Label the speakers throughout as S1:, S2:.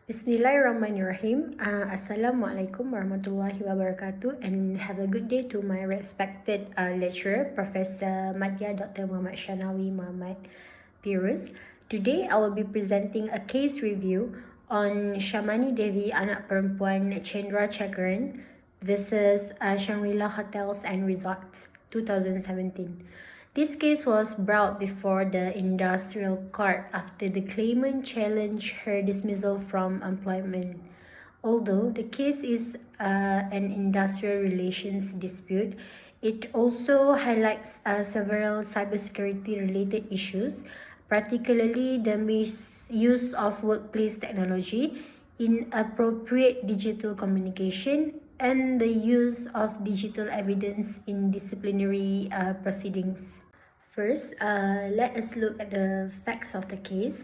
S1: Bismillahirrahmanirrahim. Assalamualaikum warahmatullahi wabarakatuh, and have a good day to my respected lecturer, Professor Madya Dr. Muhammad Shanawi Muhammad Pirus. Today, I will be presenting a case review on Shamani Devi, anak perempuan Chandra Chakaran versus Shangri-La Hotels and Resorts 2017. This case was brought before the industrial court after the claimant challenged her dismissal from employment. Although the case is an industrial relations dispute, it also highlights several cybersecurity-related issues, particularly the misuse of workplace technology, inappropriate digital communication, and the use of digital evidence in disciplinary proceedings. First, let us look at the facts of the case.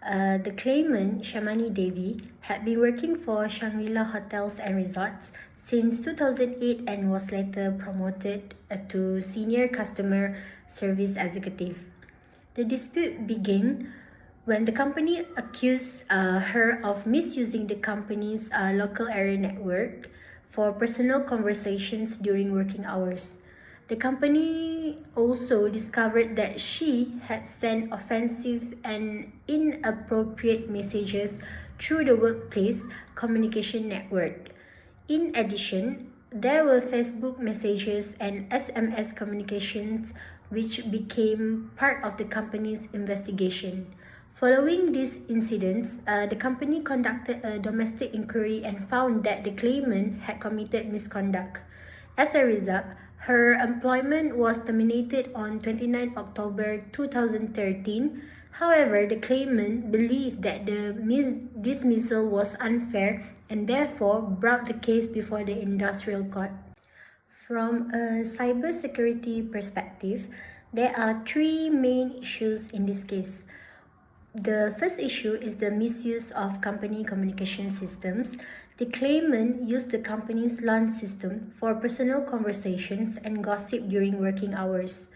S1: The claimant, Shamani Devi, had been working for Shangri-La Hotels and Resorts since 2008 and was later promoted to Senior Customer Service Executive. The dispute began when the company accused her of misusing the company's local area network for personal conversations during working hours. The company also discovered that she had sent offensive and inappropriate messages through the workplace communication network. In addition, there were Facebook messages and SMS communications which became part of the company's investigation. Following these incidents, the company conducted a domestic inquiry and found that the claimant had committed misconduct. As a result, her employment was terminated on 29 October 2013. However, the claimant believed that the dismissal was unfair and therefore brought the case before the industrial court. From a cybersecurity perspective, there are three main issues in this case. The first issue is the misuse of company communication systems. The claimant used the company's LAN system for personal conversations and gossip during working hours.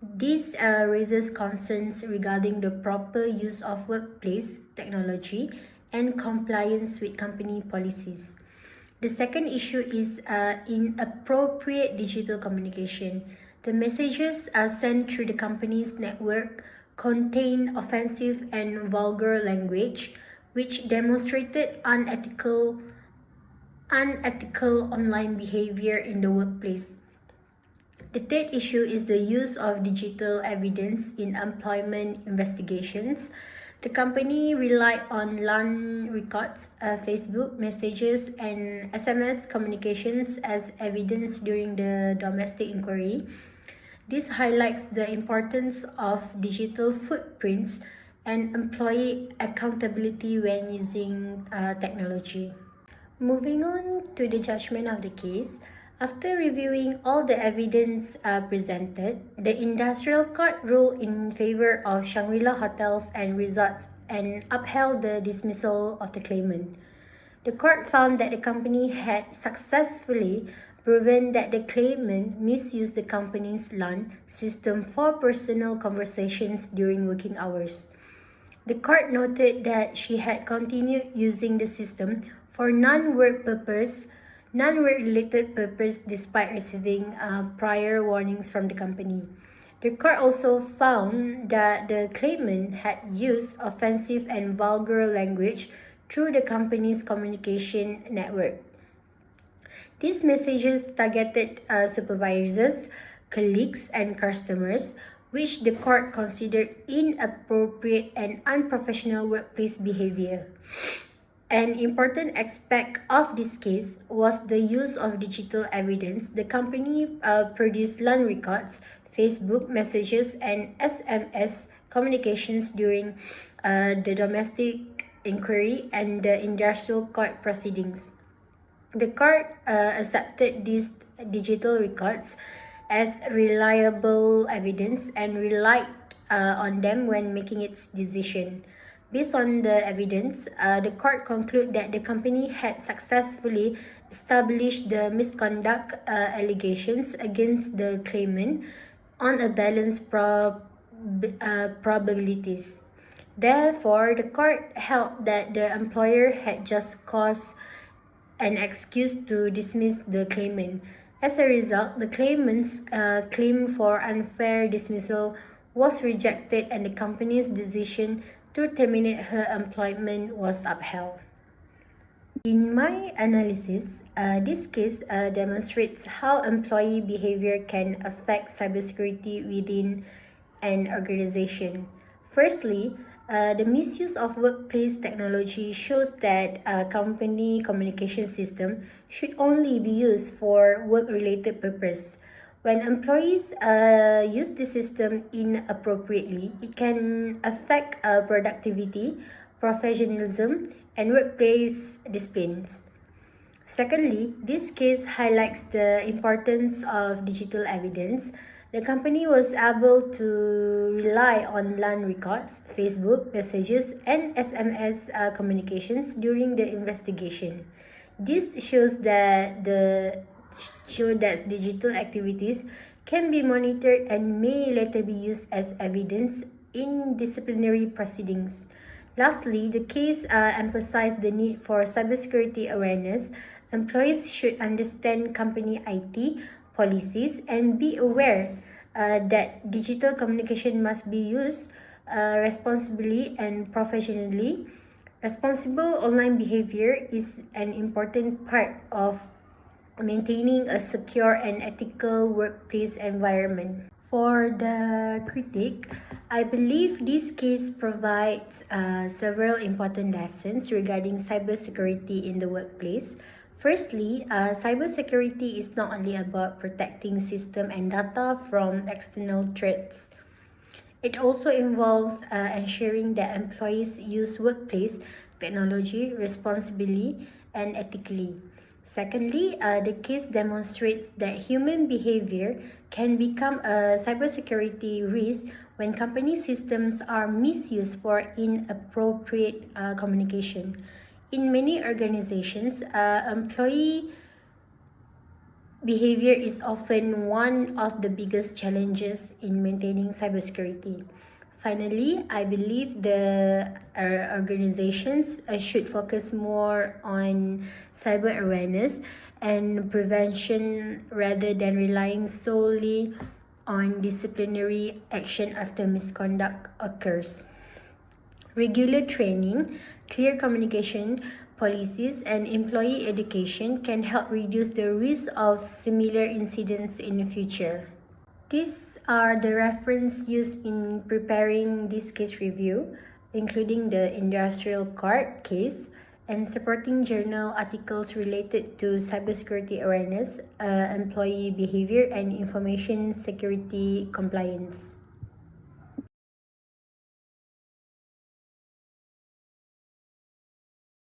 S1: This raises concerns regarding the proper use of workplace technology and compliance with company policies. The second issue is inappropriate digital communication. The messages are sent through the company's network contain offensive and vulgar language, which demonstrated unethical online behavior in the workplace. The third issue is the use of digital evidence in employment investigations. The company relied on LAN records, Facebook messages, and SMS communications as evidence during the domestic inquiry. This highlights the importance of digital footprints and employee accountability when using technology. Moving on to the judgment of the case, after reviewing all the evidence presented, the industrial court ruled in favor of Shangri-La Hotels and Resorts and upheld the dismissal of the claimant. The court found that the company had successfully proven that the claimant misused the company's LAN system for personal conversations during working hours. The court noted that she had continued using the system for non-work related purpose despite receiving prior warnings from the company. The court also found that the claimant had used offensive and vulgar language through the company's communication network. These messages targeted supervisors, colleagues, and customers, which the court considered inappropriate and unprofessional workplace behavior. An important aspect of this case was the use of digital evidence. The company produced LAN records, Facebook messages, and SMS communications during the domestic inquiry and the industrial court proceedings. The court accepted these digital records as reliable evidence and relied on them when making its decision. Based on the evidence, the court concluded that the company had successfully established the misconduct allegations against the claimant on a balanced probabilities. Therefore, the court held that the employer had just cause an excuse to dismiss the claimant. As a result, the claimant's claim for unfair dismissal was rejected and the company's decision to terminate her employment was upheld. In my analysis, this case demonstrates how employee behavior can affect cybersecurity within an organization. Firstly, the misuse of workplace technology shows that a company communication system should only be used for work-related purpose. When employees use the system inappropriately, it can affect productivity, professionalism, and workplace disciplines. Secondly, this case highlights the importance of digital evidence. The company was able to rely on LAN records, Facebook messages, and SMS communications during the investigation. This shows that digital activities can be monitored and may later be used as evidence in disciplinary proceedings. Lastly, the case emphasized the need for cybersecurity awareness. Employees should understand company IT policies and be aware that digital communication must be used responsibly and professionally. Responsible online behavior is an important part of maintaining a secure and ethical workplace environment. For the critic, I believe this case provides several important lessons regarding cybersecurity in the workplace. Firstly, cybersecurity is not only about protecting system and data from external threats. It also involves ensuring that employees use workplace technology responsibly and ethically. Secondly, the case demonstrates that human behavior can become a cybersecurity risk when company systems are misused for inappropriate communication. In many organizations, employee behavior is often one of the biggest challenges in maintaining cybersecurity. Finally, I believe the organizations should focus more on cyber awareness and prevention rather than relying solely on disciplinary action after misconduct occurs. Regular training, clear communication policies, and employee education can help reduce the risk of similar incidents in the future. These are the references used in preparing this case review, including the industrial court case and supporting journal articles related to cybersecurity awareness, employee behavior, and information security compliance.